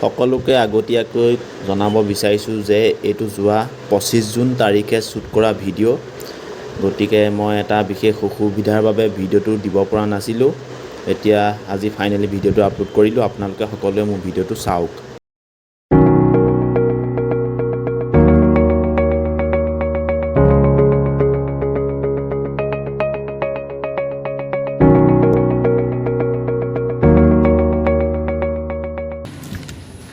সকলোকে আগতীয়াকৈ জনাব বিচাৰিছোঁ যে এইটো যোৱা 25 জুন তাৰিখে শ্বুট কৰা ভিডিঅ'। গতিকে মই এটা বিশেষ অসুবিধাৰ বাবে ভিডিঅ'টো দিব পৰা নাছিলোঁ। এতিয়া আজি ফাইনেলি ভিডিঅ'টো আপলোড কৰিলোঁ। আপোনালোকে সকলোৱে মোৰ ভিডিঅ'টো চাওক।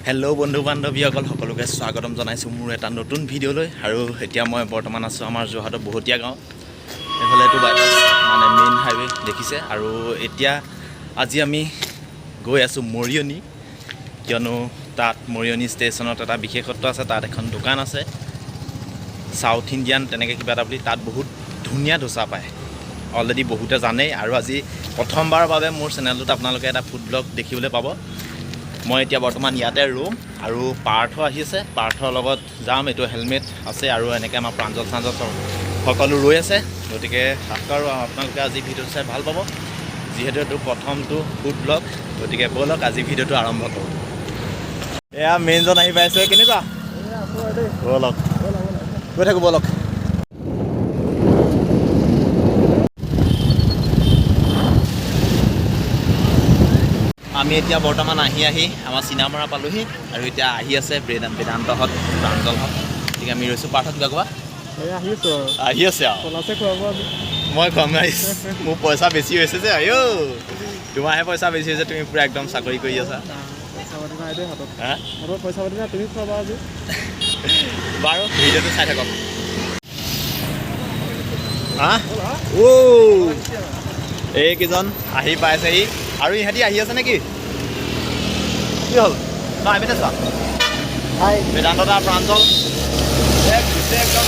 হেল্ল' বন্ধু বান্ধৱীসকল, সকলোকে স্বাগতম জনাইছোঁ মোৰ এটা নতুন ভিডিঅ'লৈ। আৰু এতিয়া মই বৰ্তমান আছোঁ আমাৰ যোৰহাটৰ বহুতীয়া গাঁও। এইফালে এইটো বাইপাছ মানে মেইন হাইৱে দেখিছে। আৰু এতিয়া আজি আমি গৈ আছোঁ মৰিয়নি, কিয়নো তাত মৰিয়নি ষ্টেচনত এটা বিশেষত্ব আছে। তাত এখন দোকান আছে চাউথ ইণ্ডিয়ান তেনেকৈ কিবা এটা বুলি। তাত বহুত ধুনীয়া ডোচা পায়, অলৰেডি বহুতে জানেই। আৰু আজি প্ৰথমবাৰৰ বাবে মোৰ চেনেলটোত আপোনালোকে এটা ফুড ব্লগ দেখিবলৈ পাব। মই এতিয়া বৰ্তমান ইয়াতে ৰুম আৰু পাৰ্থ আহি আছে, পাৰ্থৰ লগত যাম। এইটো হেলমেট আছে আৰু এনেকৈ আমাৰ প্ৰাঞ্জল সকলো ৰৈ আছে। গতিকে আৰু আপোনালোকে আজি ভিডিঅ'টো চাই ভাল পাব, যিহেতু এইটো প্ৰথমটো ফুড ব্লগ। গতিকে ব'লক আজি ভিডিঅ'টো আৰম্ভ কৰোঁ। এয়া মেইনজন আহি পাইছে, কেনেকুৱা? ব'লক গৈ থাকোঁ, ব'লক। আমি এতিয়া বৰ্তমান আহি আমাৰ চিনামৰা পালোহি। আৰু এতিয়া আহি আছে বেদান্তহঁত, প্ৰাঞ্জলহঁত। গতিকে আমি ৰৈছোঁ। পাৰ্থত কিবা কোৱা? আহি আছে আৰু মই কম আহিছোঁ। মোৰ পইচা বেছি হৈছে যে। আয়ো, তোমাৰহে পইচা বেছি হৈছে, তুমি পূৰা একদম চাকৰি কৰি আছা। বাৰু ভিডিঅ'টো চাই থাকক। এইকেইজন আহি পাইছেহি আৰু ইহঁতি আহি আছে নেকি? কি হ'ল? তই আহিবিনে চোৱা? বেদান্ত দা, প্ৰাঞ্জল একদম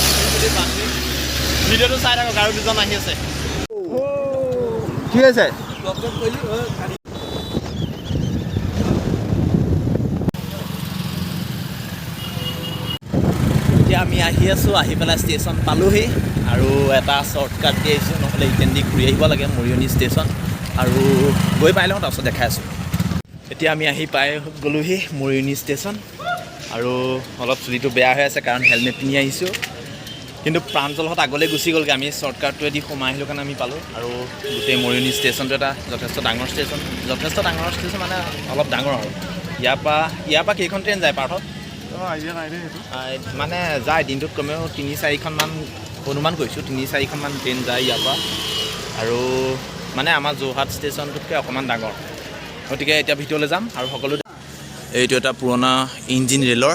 ভিডিঅ'টো চাই থাকক। আৰু দুজন আহি আছে। কি হৈছে? এতিয়া আমি আহি আছোঁ, আহি পেলাই ষ্টেচন পালোহি। আৰু এটা শ্বৰ্টকাট দি আহিছোঁ, নহ'লে ইটেণ্ডি ঘূৰি আহিব লাগে মৰিয়নি ষ্টেচন। আৰু গৈ পাই লওঁ, তাৰপিছত দেখাই আছোঁ। এতিয়া আমি আহি পাই গ'লোহি মৰিয়নি ষ্টেচন। আৰু অলপ চুলিটো বেয়া হৈ আছে কাৰণ হেলমেট পিন্ধি আহিছোঁ। কিন্তু প্ৰাঞ্জলহঁত আগলৈ গুচি গ'লগৈ। আমি শ্বৰ্টকাটটোৱেদি সোমাই আহিলোঁ কাৰণে আমি পালোঁ। আৰু গোটেই মৰিয়নি ষ্টেচনটো এটা যথেষ্ট ডাঙৰ ষ্টেচন মানে অলপ ডাঙৰ। আৰু ইয়াৰ পৰা কেইখন ট্ৰেইন যায় পাৰ্থ? মানে যায় দিনটোত কমেও 3-4খনমান, অনুমান কৰিছোঁ 3-4খনমান ট্ৰেইন যায় ইয়াৰ পৰা। আৰু মানে আমাৰ যোৰহাট ষ্টেচনটোতকৈ অকণমান ডাঙৰ। গতিকে এতিয়া ভিতৰলৈ যাম আৰু সকলো। এইটো এটা পুৰণা ইঞ্জিন ৰেলৰ,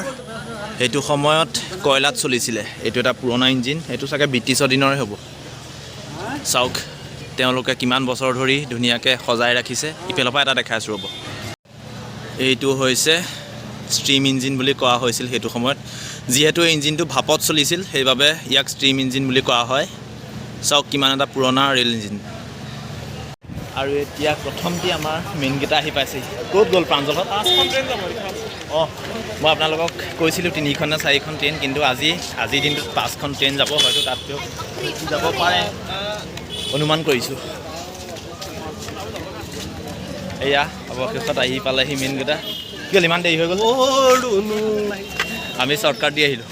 সেইটো সময়ত কয়লাত চলিছিলে। এইটো এটা পুৰণা ইঞ্জিন, এইটো চাগে ব্ৰিটিছৰ দিনৰে হ'ব। চাওক তেওঁলোকে কিমান বছৰ ধৰি ধুনীয়াকৈ সজাই ৰাখিছে। ইফালৰ পৰা এটা দেখাইছোঁ ৰ'ব। এইটো হৈছে ষ্ট্ৰীম ইঞ্জিন বুলি কোৱা হৈছিল সেইটো সময়ত। যিহেতু এই ইঞ্জিনটো ভাপত চলিছিল, সেইবাবে ইয়াক ষ্ট্ৰীম ইঞ্জিন বুলি কোৱা হয়। চাওক কিমান এটা পুৰণা ৰেল ইঞ্জিন। আৰু এতিয়া প্ৰথমতে আমাৰ মেইনকেইটা আহি পাইছেহি। ক'ত গ'ল প্ৰাঞ্জলহঁত? অঁ, মই আপোনালোকক কৈছিলোঁ 3খন নে 4খন ট্ৰেইন, কিন্তু আজিৰ দিনটোত 5খন ট্ৰেইন যাব। হয়তো তাতকৈও যাব পাৰে, অনুমান কৰিছোঁ। এয়া অৱশেষত আহি পালেহি মেইনকেইটা। কি হ'ল ইমান দেৰি হৈ গ'ল? আমি শ্বৰ্টকাট দি আহিলোঁ।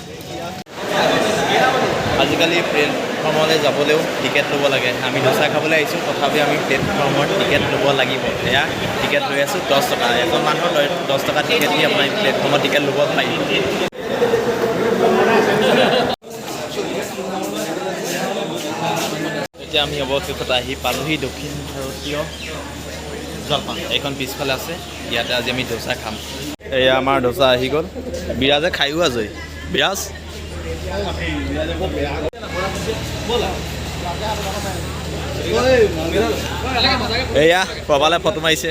আজিকালি প্লেটফৰ্মলৈ যাবলৈও টিকেট ল'ব লাগে। আমি ডোচা খাবলৈ আহিছোঁ, তথাপি আমি প্লেটফৰ্মৰ টিকেট ল'ব লাগিব। এয়া টিকেট লৈ আছোঁ 10 টকা। এজন মানুহৰ 10 টকা টিকেট দি আপোনাৰ প্লেটফৰ্মৰ টিকেট ল'ব পাৰিব। এতিয়া আমি অৱশেষত আহি পালোহি দক্ষিণ ভাৰতীয় জলপান। এইখন পিছফালে আছে, ইয়াতে আজি আমি ডোচা খাম। এয়া আমাৰ ডোচা আহি গ'ল। বিৰাজে খায়ো আজৰি। বিৰাজ এয়া প্ৰবালে ফটো মাৰিছে।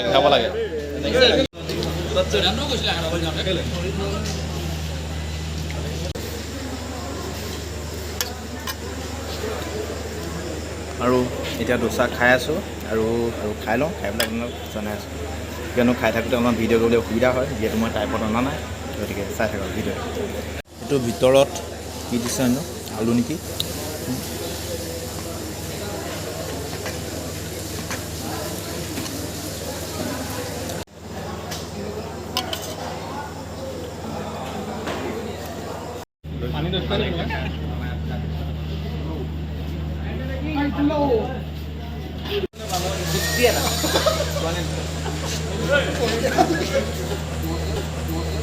খাব লাগে। আৰু এতিয়া ডোচা খাই আছোঁ আৰু খাই লওঁ। খাই পেলাই আপোনাক জনাই আছোঁ, কিয়নো খাই থাকোঁতে অলপমান ভিডিঅ' কৰিবলৈ অসুবিধা হয়, যিহেতু মই টাইপত অনা নাই। গতিকে চাই থাকক ভিডিঅ'। এইটো ভিতৰত কি দিছে আলু নেকি?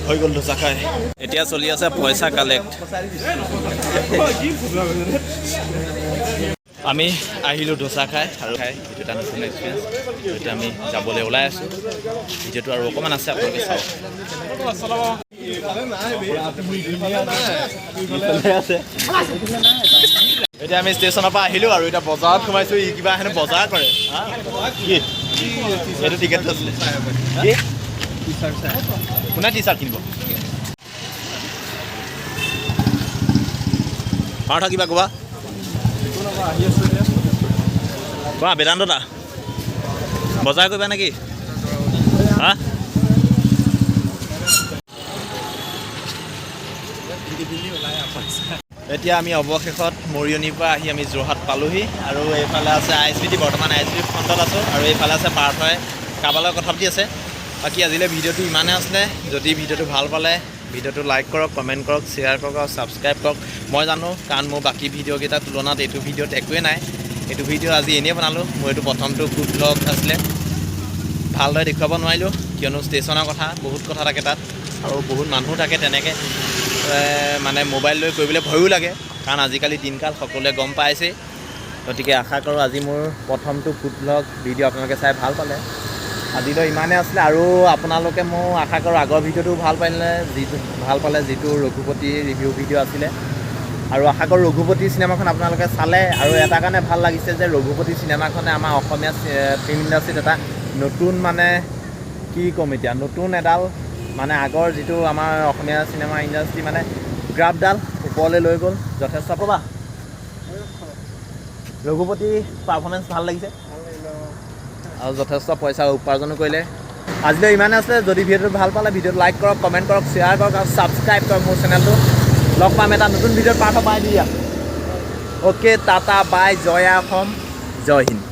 হৈ গ'ল ডোচা খাই এতিয়া চলি আছে পইচা কালেক্ট আমি আহিলোঁ ডোচা খাই আৰু খাই এইটো এটা নতুন এক্সপিৰিয়েঞ্চ এতিয়া আমি যাবলৈ ওলাই আছোঁ ভিডিঅ'টো আৰু অকণমান আছে আপোনালোকে চাওক এতিয়া আমি ষ্টেচনৰ পৰা আহিলোঁ আৰু এতিয়া বজাৰত সোমাইছোঁ ই কিবা হেনো বজাৰ কৰে কি এইটো টিকেট আছিলে কোনে টি চাৰ্ট কিনিব পাৰ্থ কিবা ক'বা কোৱা বেদান্ত দা বজাৰ কৰিবা নেকি হা এতিয়া আমি অৱশেষত মৰিয়নিৰ পৰা আহি আমি যোৰহাট পালোহি আৰু এইফালে আছে ISBT বৰ্তমান ISBT ফ্ৰণ্টত আছোঁ আৰু এইফালে আছে পাৰ্থই কাৰোবালৈ কথা পাতি আছে বাকী আজিলৈ ভিডিঅ'টো ইমানে আছিলে যদি ভিডিঅ'টো ভাল পালে ভিডিঅ'টো লাইক কৰক কমেণ্ট কৰক শ্বেয়াৰ কৰক আৰু ছাবস্ক্ৰাইব কৰক মই জানো কাৰণ মোৰ বাকী ভিডিঅ'কেইটাৰ তুলনাত এইটো ভিডিঅ'ত একোৱেই নাই এইটো ভিডিঅ' আজি এনেই বনালোঁ মোৰ এইটো প্ৰথমটো ফুড ব্লগ আছিলে ভালদৰে দেখুৱাব নোৱাৰিলোঁ কিয়নো ষ্টেচনৰ কথা বহুত কথা থাকে তাত আৰু বহুত মানুহ থাকে তেনেকৈ মানে মোবাইল লৈ কৰিবলৈ ভয়ো লাগে কাৰণ আজিকালি দিনকাল সকলোৱে গম পাইছেই গতিকে আশা কৰোঁ আজি মোৰ প্ৰথমটো ফুড ব্লগ ভিডিঅ' আপোনালোকে চাই ভাল পালে আজিলৈ ইমানেই আছিলে আৰু আপোনালোকে মই আশা কৰোঁ আগৰ ভিডিঅ'টো ভাল পালে যিটো ৰঘুপতি ৰিভিউ ভিডিঅ' আছিলে আৰু আশা কৰোঁ ৰঘুপতি চিনেমাখন আপোনালোকে চালে আৰু এটা কাৰণে ভাল লাগিছে যে ৰঘুপতি চিনেমাখনে আমাৰ অসমীয়া ফিল্ম ইণ্ডাষ্ট্ৰীত এটা নতুন মানে কি ক'ম এতিয়া নতুন এডাল মানে আগৰ যিটো আমাৰ অসমীয়া চিনেমা ইণ্ডাষ্ট্ৰী মানে গ্ৰাফডাল ওপৰলৈ লৈ গ'ল যথেষ্ট ক'বা ৰঘুপতি পাৰফৰ্মেঞ্চ ভাল লাগিছে আৰু যথেষ্ট পইচা উপাৰ্জনো কৰিলে আজিলৈ ইমানে আছে যদি ভিডিঅ'টো ভাল পালে ভিডিঅ'টো লাইক কৰক কমেণ্ট কৰক শ্বেয়াৰ কৰক আৰু ছাবস্ক্ৰাইব কৰক মোৰ চেনেলটো লগ পাম এটা নতুন ভিডিঅ'ত পাৰ্থ বাই দিয়া অ'কে টাটা বাই জয় অসম জয় হিন্দ